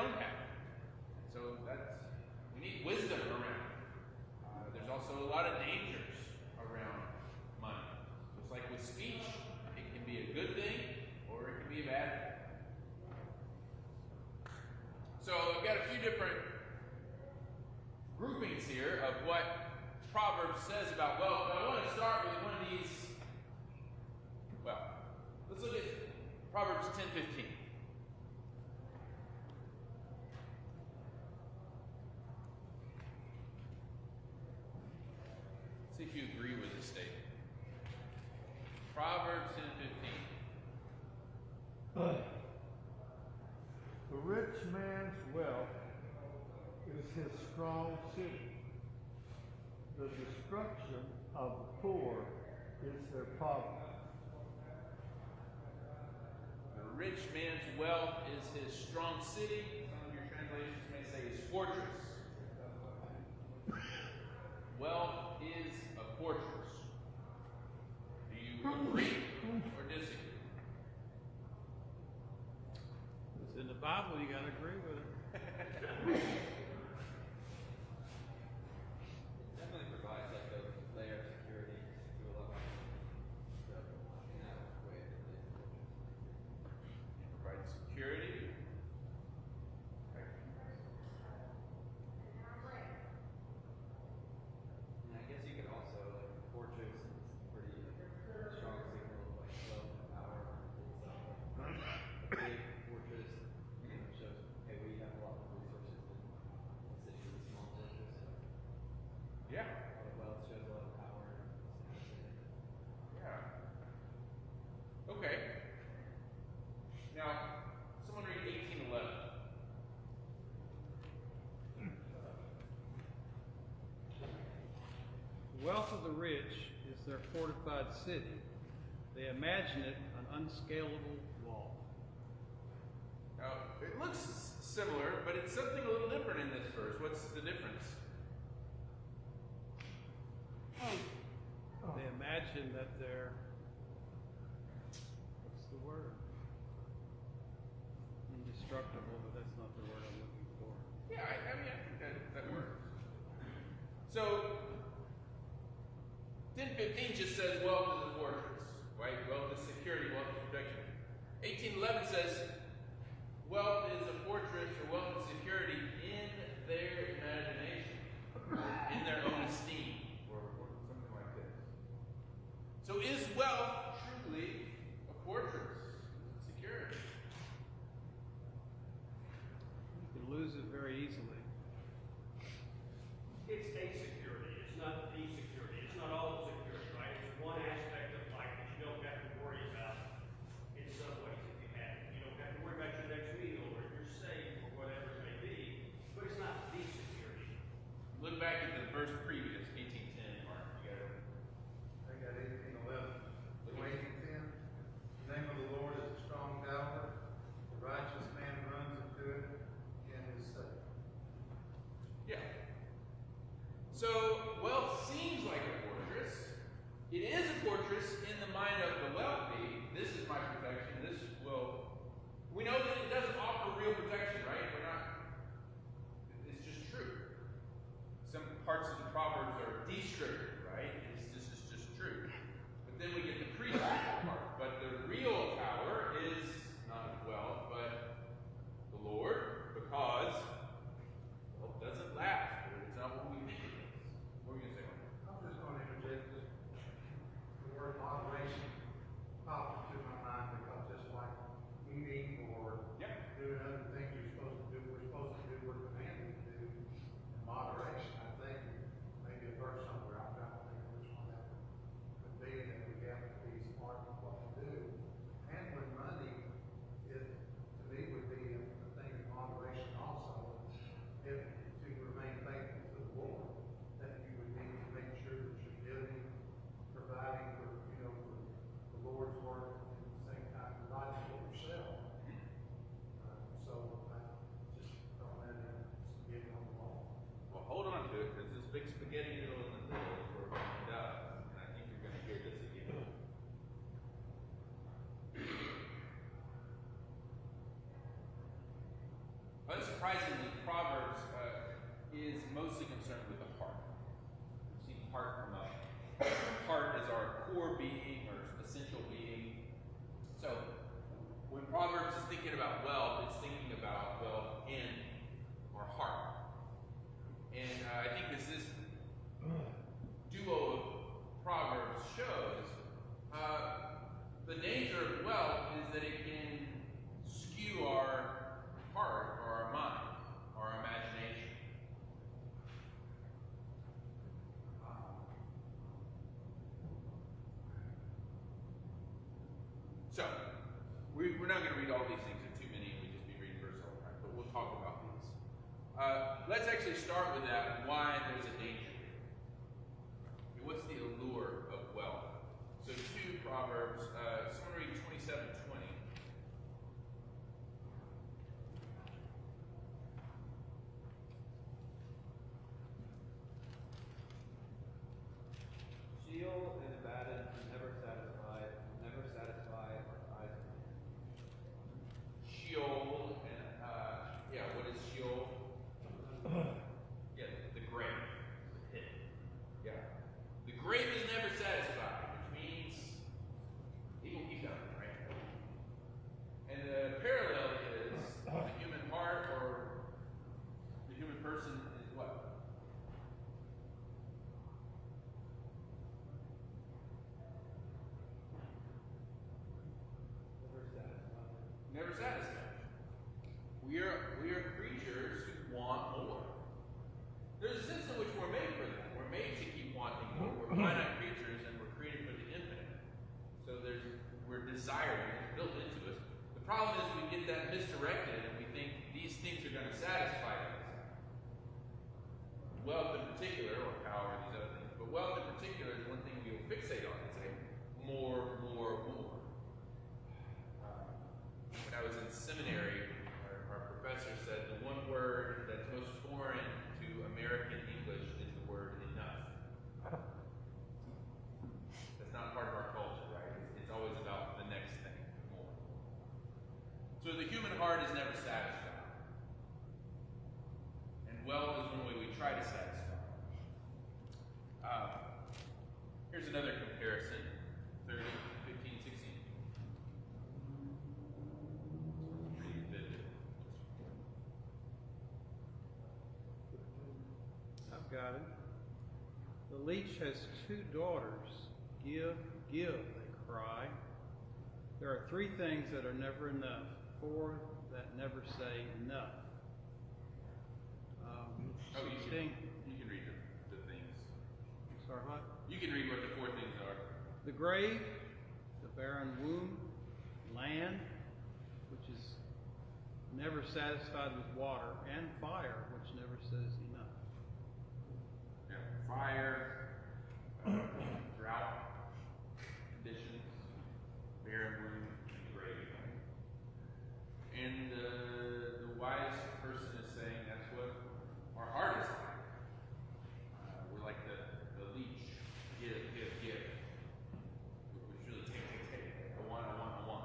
don't have. So we need wisdom around. There's also a lot of dangers around money. Just like with speech, it can be a good thing or it can be a bad thing. So I've got a few different groupings here of what Proverbs says about wealth, but I want to start with one of these. Well, let's look at Proverbs 10:15. See if you agree with this statement. Proverbs 10:15. The rich man's wealth is his strong city. The destruction of the poor is their poverty. The rich man's wealth is his strong city. Some of your translations may say his fortress. Wealth is a fortress. Do you agree or disagree? It's in the Bible, you gotta agree with it. Definitely provides like a layer of security to a lot of stuff in that way. It provides security. And I guess you could also, like, fortress is pretty strong signal of like wealth and power. It's a big fortress, shows, hey, we have a lot more resources than a city with a small fortress. Yeah. A lot of wealth shows a lot of power. Yeah. Okay. Now, someone read 18:11. The wealth of the rich is their fortified city. They imagine it an unscalable wall. Now, it looks similar, but it's something a little different in this verse. What's the difference? They imagine that they're, what's the word? Indestructible, but that's not the word I'm looking for. Yeah, I mean, I think that works. So, 10:15 just says wealth is a fortress, right? Wealth is security, wealth is protection. 18:11 says wealth is a fortress or wealth is security in their imagination, in their own esteem, or something like this. So is wealth truly a fortress? Is it security? You can lose it very easily. It's a security. It's not the security. It's not all the security, right? It's one aspect of life that you don't have to worry about in some ways if you have it. You don't have to worry about your next meal or if you're safe or whatever it may be, but it's not the security. Look back at the verse previous, 18:10, Mark. You got it. I got 18:11. 18:10. The name of the Lord is a strong tower. The righteous man runs into it and is safe. Yeah. So, wealth seems like a fortress. It is a fortress in the mind of the wealthy. This is my protection. We know that it doesn't offer real protection, right? It's just true. Some parts of the Proverbs are descriptive, right? This is just true. But then we get the prescriptive part. But the real power is not wealth, but the Lord, because wealth doesn't last. It's not what we think it is. What were you going to say? I'm just going to interject this. The word moderation popped into my mind because just like eating or doing other things we're supposed to do, we're commanded to do in moderation. I think maybe a verse somewhere, I'm trying to think of which one that would be, that we have to be smart with what we do. Handling money is, to me, would be a thing of moderation also. If to remain faithful to the Lord, that you would need to make sure that you're giving, providing for, for the Lord's work, and at the same time providing for yourself. So I just don't let it get on the wall. Well, hold on to it, because this big spaghetti noodle in the middle is where it does. And I think you're going to hear this again. Let's unsurprisingly, Proverbs is mostly concerned with the heart. We've seen heart come up. Heart is our core being or essential being. So when Proverbs is thinking about wealth, it's thinking about wealth in our heart. And I think as this duo of Proverbs shows, the danger of wealth is that it can skew our heart or our mind, our imagination. So, we're not going to read all these things, in too many, we'd just be reading verse all the time, but we'll talk about these. Let's actually start with that, why there's a danger here. What's the allure of wealth? So 2 Proverbs, someone read 27:20. Sheol and Abaddon never satisfy our eyes of man. Sheol, and what is Sheol? Yeah, the grave, the pit. Yeah. The grave is never satisfied, which means he will keep going, right? And the parallel is the human heart or the human person is what? Never satisfied. Never satisfied. We are creatures who want more. There's a sense in which we're made for that. We're made to keep wanting more. We're finite creatures and we're created for the infinite. So we're desiring, it's built into us. The problem is we get that misdirected and we think these things are going to satisfy us. Wealth in particular, or power and these other things, but wealth in particular is one thing we'll fixate on and say, more, more, more. When I was in seminary, our professor said the one word that's most foreign to American English is the word enough. That's not part of our culture, right? It's always about the next thing, more. So the human heart is never satisfied. And wealth is one way we try to satisfy. Here's another comparison, 30, 15, 16. Pretty vivid. I've got it. The leech has 2 daughters. Give, give, they cry. There are 3 things that are never enough, 4 that never say enough. Oh, you 16. can read the things. Sorry, what? You can read what the 4 things are. The grave, the barren womb, land, which is never satisfied with water, and fire, which never says enough. Yeah. Fire, drought, conditions, barren womb, and grave. And the wise person is saying that's what our heart is like. We're like the leech. Give, give, give. Which really take. I want.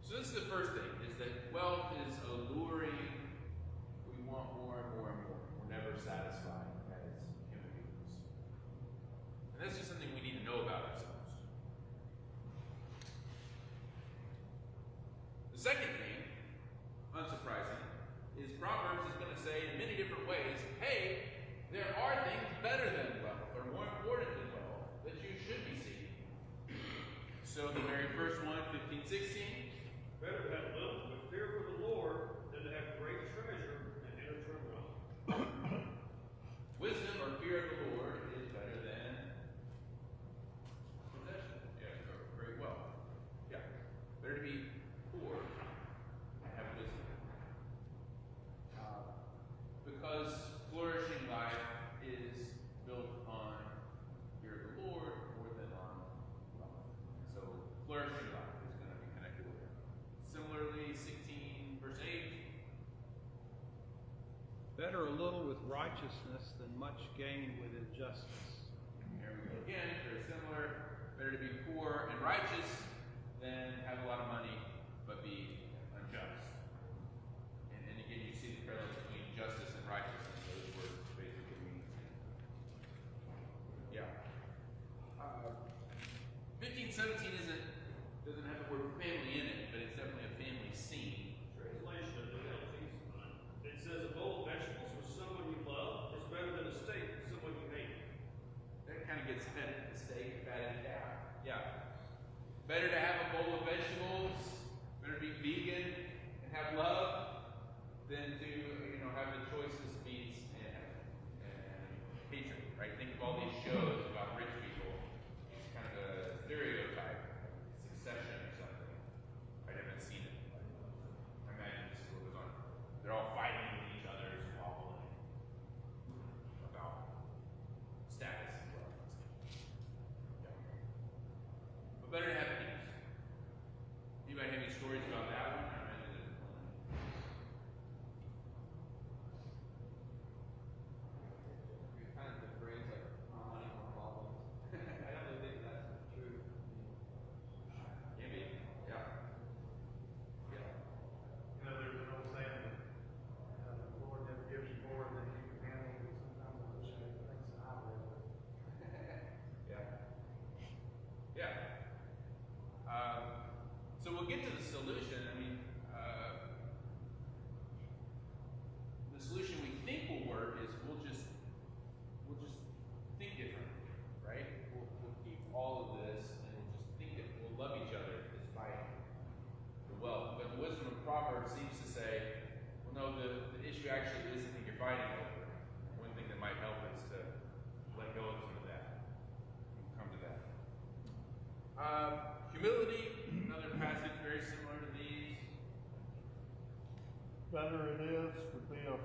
So this is the first thing, is that wealth is alluring. We want more and more and more. We're never satisfied as human beings. And that's just something we need to know about ourselves. The second thing, unsurprising, is Proverbs is going to say in many different ways, hey, there are things better than wealth, or more important than wealth, that you should be seeking. So the very first one, 15, 16. Better to have little with fear for the Lord than to have great treasure and enter wealth. Wisdom or fear of the Lord is better than possession. Yeah, or great wealth. Yeah. Better to be poor and have wisdom. Because flourishing life is built on fear of the Lord more than on wealth. So flourishing life is going to be connected with it. Similarly, 16 verse 8. Better a little with righteousness than much gain with injustice. Here we go again, very similar. Better to be poor and righteous than have a lot of money but be unjust. Better to have a bowl of vegetables, better be vegan and have love than to, have the choicest meats and hatred, right? Think of all these shows about rich people. It's kind of a stereotype, Succession or something. I haven't seen it. I imagine this is what goes on. They're all fighting with each other, squabbling about status and wealth. Yeah. But better to have peace. Anybody have any stories about that one? I imagine there's plenty. It kind of brings like more money, more problems. I don't really think that's true. Maybe. Yeah. Yeah. There's an old saying that the Lord never gives you more than you can handle, but sometimes I wish I had things that I would. Yeah. Yeah. So we'll get to the solution. I mean, the solution we think will work is we'll just think differently, right? We'll keep all of this and we'll just think that we'll love each other despite the wealth. But the wisdom of Proverbs seems to say, well, no, the issue actually is the thing you're fighting over. One thing that might help is to let go of some of that. We'll come to that. Humility, another passage very similar to these. Better it is to be of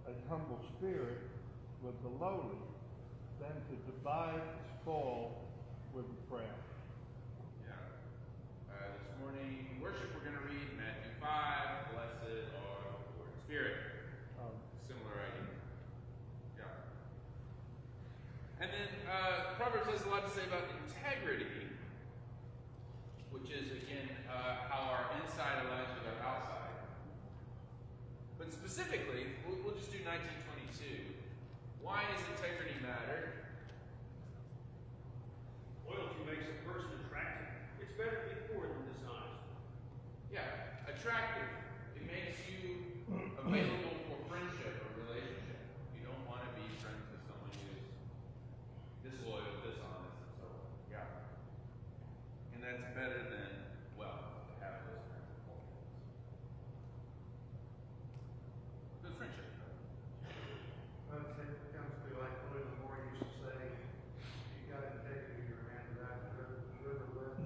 a humble spirit with the lowly than to divide the spoil with the proud. Yeah. This morning in worship we're going to read Matthew 5, blessed are the poor in spirit. Similar idea. Yeah. And then Proverbs has a lot to say about integrity, which is, again, how our inside aligns with our outside. But specifically, we'll just do 1922. Why does integrity matter? Loyalty makes a person attractive. It's better to be poor than dishonest. Yeah, attractive. It makes you available for friendship or relationship. You don't want to be friends with someone who's disloyal, dishonest, and so on. Yeah. And that's better than wealth to have those kinds of qualities. Good friendship. But it comes to like William Moore used to say, you got integrity, your man drive the river with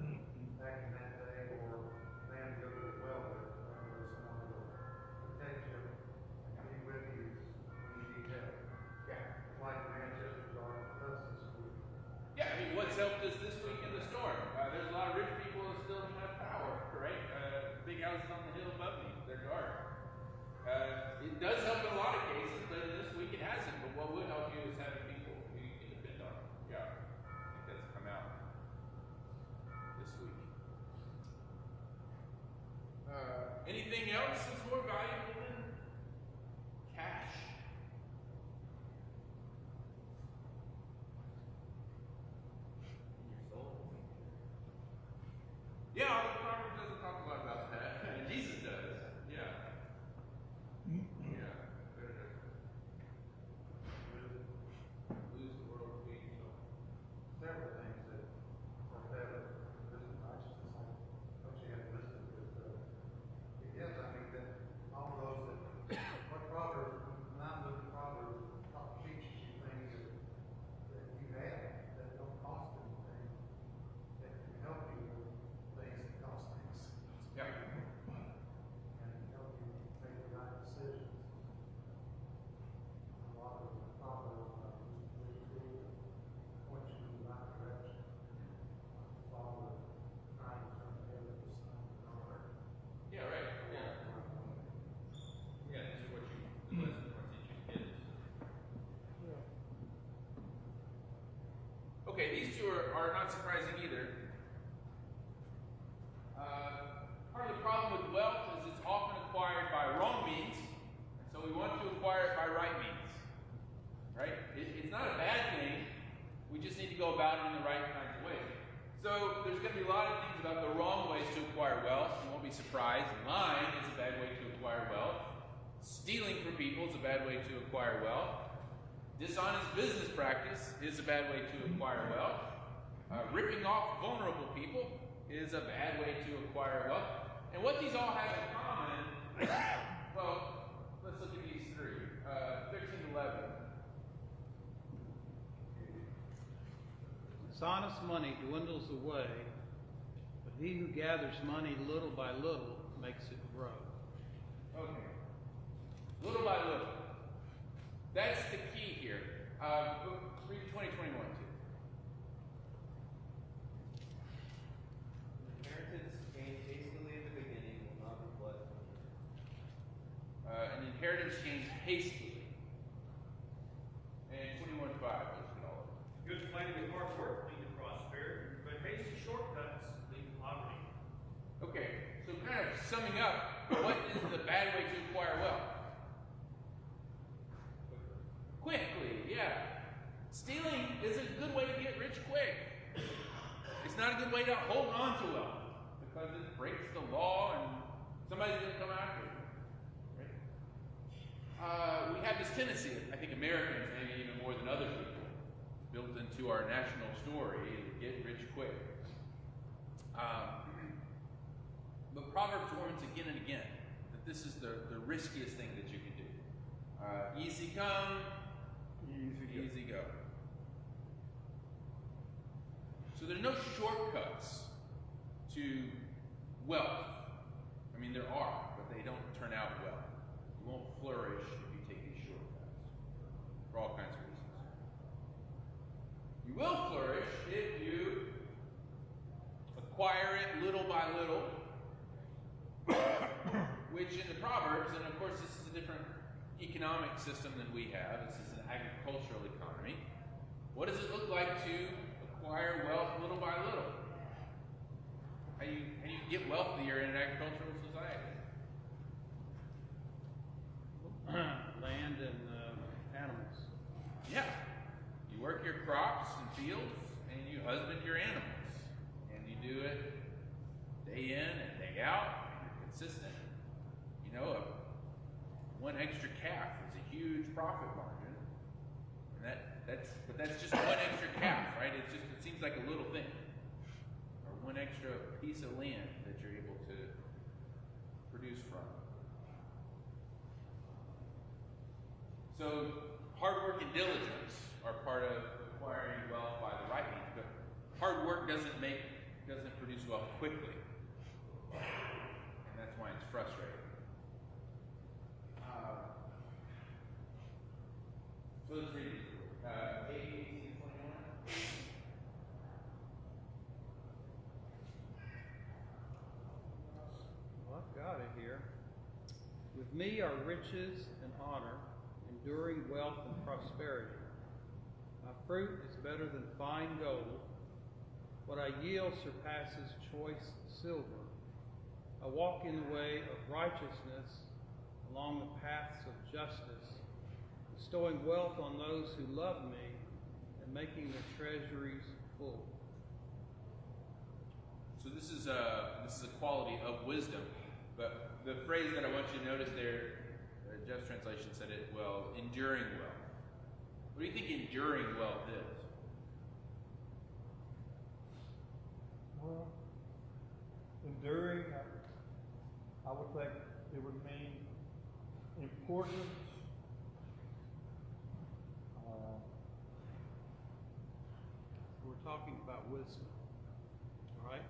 back in that day, or man go to the well with, or someone will protect you and be with you when you need help. Yeah. Like Manchester's are with us this week. Yeah, I mean, what's helped us this week in the storm? There's a lot of rich people who still don't have power, right? Big houses on the hill above me, they're dark. It does help in a lot of cases, but in this week it hasn't. But what would help you is having people who you can depend on. Yeah, I think that's come out this week. Anything else that's more valuable than cash? Your soul. Yeah, the Proverbs doesn't talk a lot about that. Jesus does. Yeah. Yeah. Lose the world being so. Several things that are better than business righteousness. Don't you have listed with, yes, I mean, that all those that, what Proverbs, not the Proverbs, teaches you things that you have that don't cost anything, that can help you with things that cost things. Yeah. And help you make the right decisions. A lot of the Proverbs really point you in the right direction. Father trying to turn the head of the son and daughter. Yeah, right. Yeah. Yeah, these are what you, the lessons we're teaching kids. Okay, these two are not surprising either. Part of the problem with wealth is it's often acquired by wrong means, so we want to acquire it by right means. Right? It's not a bad thing, we just need to go about it in the right kinds of ways. So there's going to be a lot of things about the wrong ways to acquire wealth. You won't be surprised. Lying is a bad way to acquire wealth. Stealing from people is a bad way to acquire wealth. Dishonest business practice is a bad way to acquire wealth. Ripping off vulnerable people is a bad way to acquire wealth. And what these all have in common, well, let's look at these three. 13:11. Dishonest money dwindles away, but he who gathers money little by little makes it grow. Okay. Little by little. That's the key here. Read 20:21 too. Inheritance gained hastily in the beginning will not be blessed. An inheritance gained hastily. And 21:5. Let's get all of it. Good planning and hard work lead to prosperity, but hasty shortcuts lead to poverty. Okay, so kind of summing up, what is the bad way to acquire wealth? Quickly, yeah. Stealing is a good way to get rich quick. It's not a good way to hold on to wealth because it breaks the law and somebody's going to come after you. Right? We have this tendency, I think Americans, maybe even more than other people, built into our national story to get rich quick. But Proverbs warns again and again that this is the riskiest thing that you can do. Easy come, easy go. So there's no shortcuts to wealth. I mean, there are, but they don't turn out well. You won't flourish if you take these shortcuts for all kinds of reasons. You will flourish if you acquire it little by little, which in the Proverbs, and of course this is a different economic system than we have. This is an agricultural economy. What does it look like to acquire wealth little by little? How do you get wealthier in an agricultural society? Land and animals. Yeah. You work your crops and fields, and you husband your animals. And you do it day in and day out, and you're consistent. You know, one extra calf is a huge profit margin. And that's just one extra calf, right? It seems like a little thing. Or one extra piece of land that you're able to produce from. So hard work and diligence are part of acquiring wealth by the right means, but hard work doesn't produce wealth quickly. And that's why it's frustrating. So let's read it. 18:21. Well, I've got it here. With me are riches and honor, enduring wealth and prosperity. My fruit is better than fine gold. What I yield surpasses choice silver. I walk in the way of righteousness along the paths of justice, bestowing wealth on those who love me and making their treasuries full. So this is a quality of wisdom, but the phrase that I want you to notice there, Jeff's translation said it well, enduring wealth. What do you think enduring wealth is? Well, enduring, I would think it would mean importance. We're talking about wisdom, right?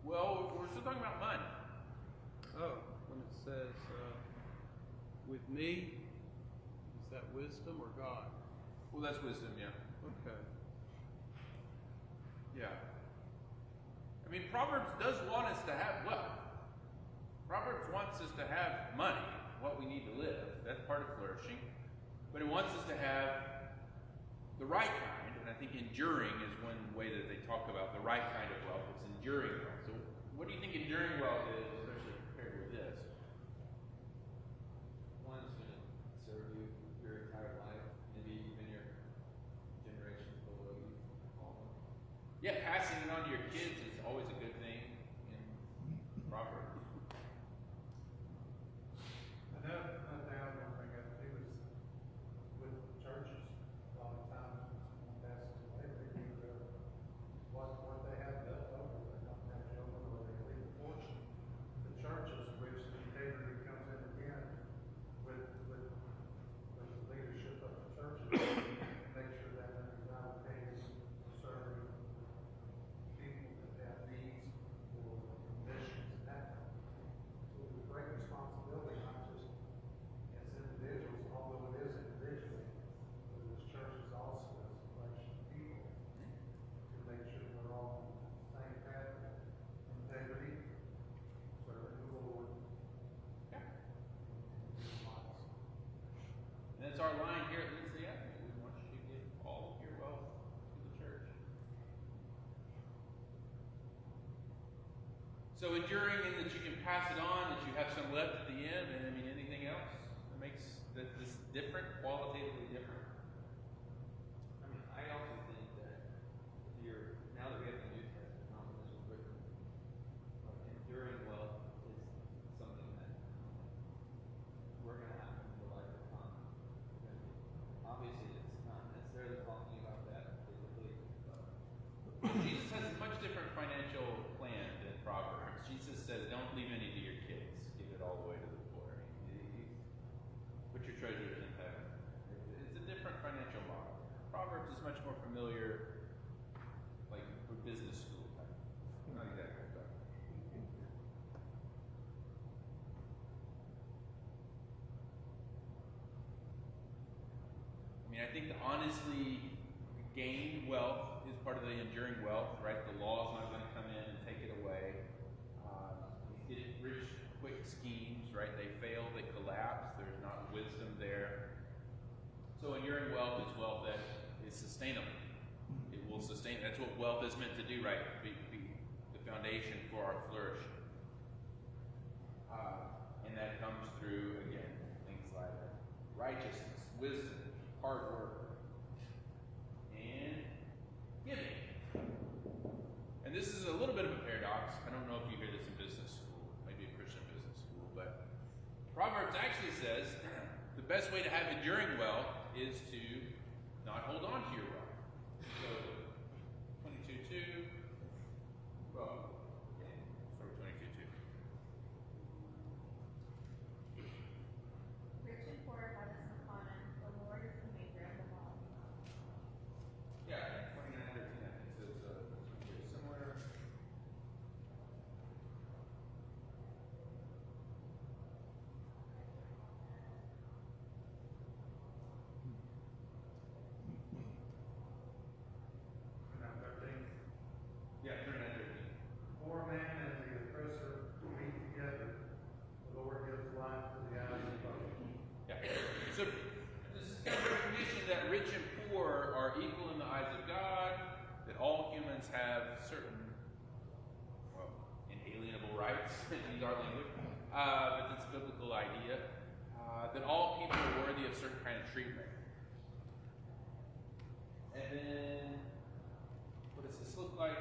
Well, we're still talking about money. Oh, when it says, with me, is that wisdom or God? Well, that's wisdom, yeah. Okay. Yeah. I mean, Proverbs does want us to have wealth. Proverbs wants us to have money, what we need to live. That's part of flourishing. But it wants us to have the right kind, and I think enduring is one way that they talk about the right kind of wealth. It's enduring wealth. So what do you think enduring wealth is, especially compared with this? One is going to serve you your entire life, maybe even your generations below you. Yeah, passing it on to your kids is always a good thing in Proverbs. Another thing I was going to bring up too is with churches, a lot of times when passes away, they do what they have left over, they're not going to have So enduring in that you can pass it on, that you have some left at the end, and I mean anything else that makes this different, qualitatively different? I mean, I also think that if you're, now that we have the New Testament, not when this was written, enduring wealth is something that we're going to have in the life of time. Obviously, it's not necessarily talking about that physically, but Jesus has a much different financial plan than Proverbs. Jesus says, don't leave any to your kids. Give it all away to the poor. Put your treasures in heaven. It's a different financial model. Proverbs is much more familiar, like for business school type. Not exactly, but. I mean, I think the honestly gained wealth is part of the enduring wealth, right? The law is not going to come in and take it away. Get rich quick schemes, right? They fail, they collapse. There's not wisdom there. So enduring wealth is wealth that is sustainable. It will sustain. That's what wealth is meant to do, right? Be the foundation for our flourishing. And that comes through, again, things like righteousness, wisdom, hard work, and giving. And this is a little bit of a paradox. I don't know if you hear this in business school, maybe a Christian business school, but Proverbs actually says the best way to have enduring wealth is to not hold on to your wealth. So, 22:2. Well, start with 22:2. Rich and poor have this in common. The Lord is the maker of them all. Yeah, 29:13. I think says somewhere. Now, 13. Yeah, 39:13. Poor man and the oppressor meet together. The Lord gives life to the eyes of both. Yeah. So this is kind of recognition that rich and poor are equal in the eyes of God, that all humans have certain, well, inalienable rights, to use our language, but that's a biblical idea, that all people are worthy of certain kind of treatment. And then, what does this look like?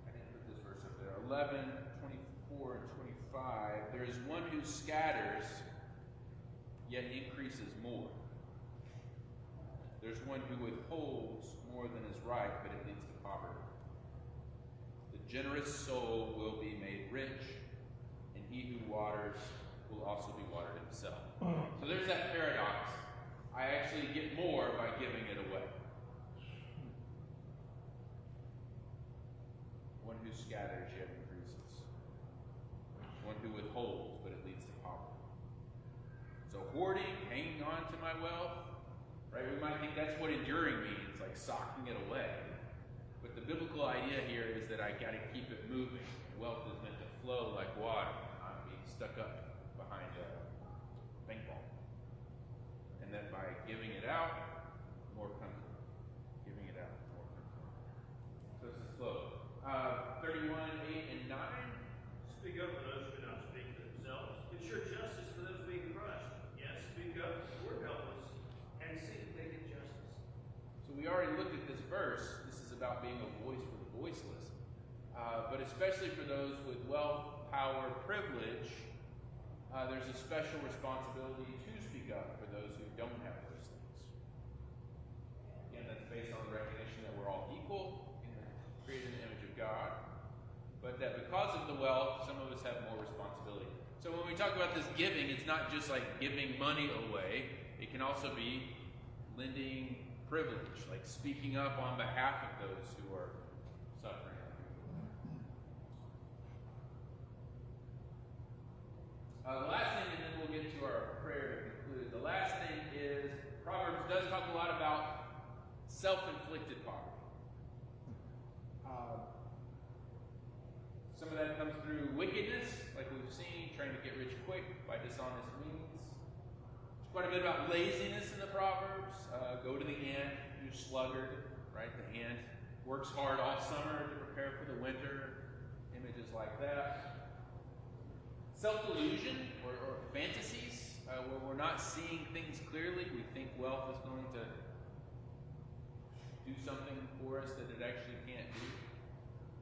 I didn't put this verse up there. 11, 24, and 25. There is one who scatters, yet increases more. There's one who withholds more than is right, but it leads to poverty. The generous soul will be made rich, and he who waters will also be watered himself. So there's that paradox. I actually get more by giving it away. One who scatters yet increases. One who withholds, but it leads to poverty. So hoarding, hanging on to my wealth, right? We might think that's what enduring means, like socking it away. But the biblical idea here is that I got to keep it moving. Wealth is meant to flow like water, not be stuck up behind a bank vault. And that by giving it out, more comes in. Giving it out, more comes in. So this is flow. 31, 8, and 9. Speak up for those who do not speak for themselves. Ensure justice for those being crushed. Yes, speak up for the helpless and seek naked justice. So we already looked at this verse. This is about being a voice for the voiceless. But especially for those with wealth, power, privilege, there's a special responsibility to speak up for those who don't have those things. Again, that's based on the recognition that we're all equal, created in the image of God, but that because of the wealth, some of us have more responsibility. So when we talk about this giving, it's not just like giving money away. It can also be lending privilege, like speaking up on behalf of those who are suffering. The last thing, and then we'll get to our prayer to conclude. The last thing is, Proverbs does talk a lot about self-inflicted poverty. Some of that comes through wickedness, like we've seen, trying to get rich quick by dishonest means. There's quite a bit about laziness in the Proverbs. Go to the ant, you sluggard, right? The ant works hard all summer to prepare for the winter. And images like that. Self-delusion or fantasies, where we're not seeing things clearly. We think wealth is going to do something for us that it actually can't do.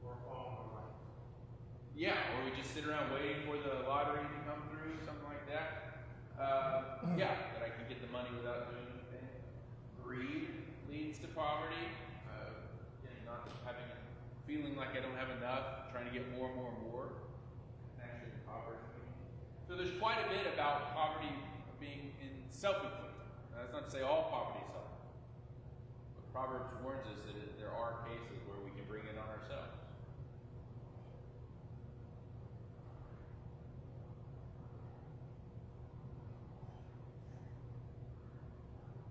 Or fall in line. Yeah, or we just sit around waiting for the lottery to come through, something like that. Yeah, that I can get the money without doing anything. Greed leads to poverty. Not having, feeling like I don't have enough, trying to get more and more and more. Actually, poverty. So there's quite a bit about poverty being self-inflicted. That's not to say all poverty is self-inflicted. But Proverbs warns us that there are cases where we can bring it on ourselves.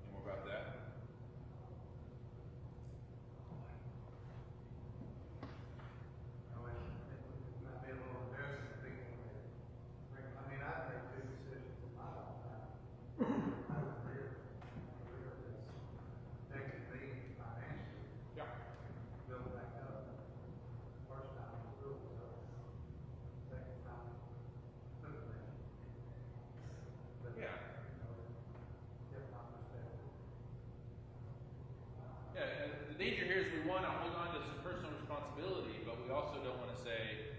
Any more about that? It might be a little embarrassing to think of it. I mean, I've made two decisions in my lifetime. My career that's affected me financially. Yeah. Build back up. First time was real tough. Second time took me. But, Yeah. kept my perspective. Yeah, and the danger here is we want to hold on to some personal responsibility, but we also don't want to say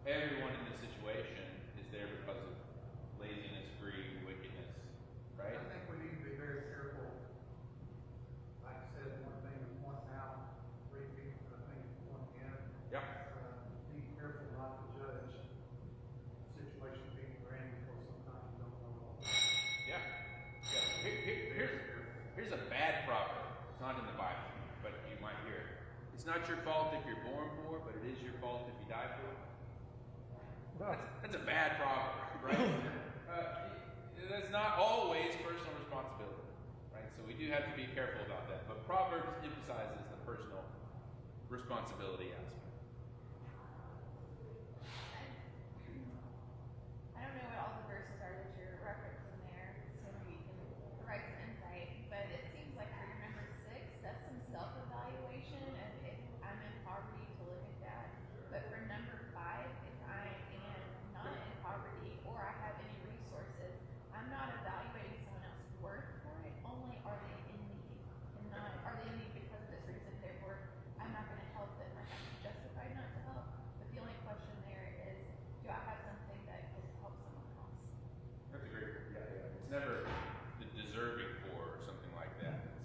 everyone in this situation is there because of laziness, greed, wickedness, right? I think we need to be very careful. Like I said, one thing is pointing out, three people, I think is pointing in. Yeah. Be careful not to judge the situation people are in because sometimes you don't know all. Yeah. Here's a bad proverb. It's not in the Bible, but you might hear it. It's not your fault if you're born poor, but it is your fault if you die poor. That's a bad proverb, right? That's not always personal responsibility, right? So we do have to be careful about that. But Proverbs emphasizes the personal responsibility aspect. I don't know what all the verses are that you're referencing there, so maybe you can provide some insight, but it seems like for your number 6, that's some self-evaluation of if I'm in poverty to look at that. But for number 5, if I am not in poverty or I have any resources, I'm not evaluating someone else's worth for it, only are they in need. And not, are they in need because of this reason, therefore I'm not going to help them. Like I'm justified not to help. But the only question there is, do I have something that could help someone else? That's a great, yeah. It's never the deserving for or something like that. It's,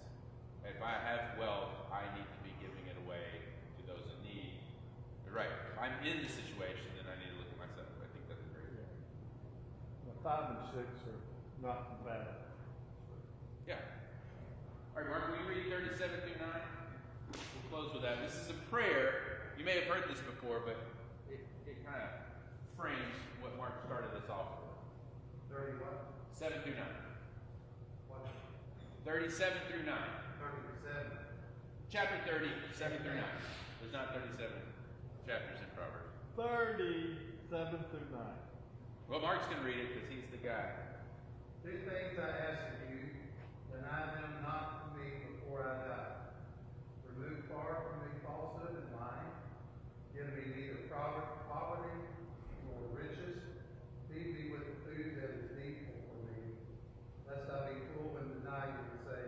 if I have wealth, I need to be giving it away to those in need. You're right. If I'm in the situation, then I need to look at myself. I think that's a great. The 5 and 6 are not compatible. Yeah. All right, Mark, will you read 37 through 9? We'll close with that. This is a prayer. You may have heard this before, but it kind of frames what Mark started us off with. 30 what? 7 through 9. What? 37 through 9. 37. Chapter 30, 7 through 9. There's not 37 chapters in Proverbs. 37 through 9. Well, Mark's going to read it because he's the guy. Two things I ask of you, deny them not from me before I die. Remove far from me falsehood and lying. Give me neither poverty nor riches. Feed me with the food that is needful for me, lest I be full and deny you and say,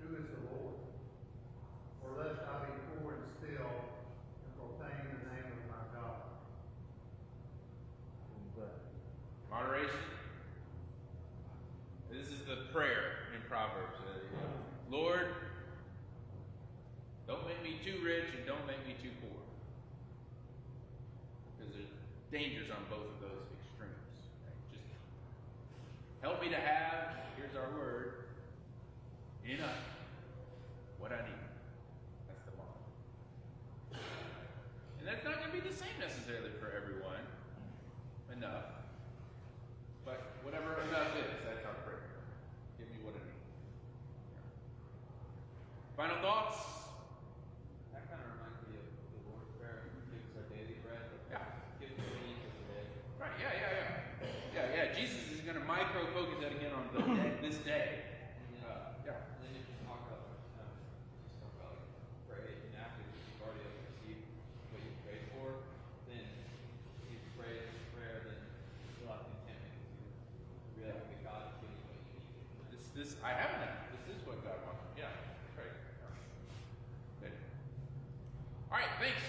who is the Lord? Or lest I be poor and still and profane the name of my God. Moderation. This is the prayer in Proverbs. Lord, don't make me too rich and don't make me too poor. Because there's dangers on both of those extremes. Right? Just help me to have, here's our word, enough. What I need. That's the model. And that's not going to be the same necessarily for everyone. Enough. But whatever enough is, that's our prayer. Give me what I need. Final thoughts? That kind of reminds me of the Lord's Prayer. Give us our daily bread. Yeah. Give us what we need for today. Right, yeah. Jesus is going to micro-focus that again on this day. Yeah. And then if you talk about like pray and after you've already received what you prayed for, then This I haven't done. This is what God wants. Yeah, that's right. Good. All right, thanks.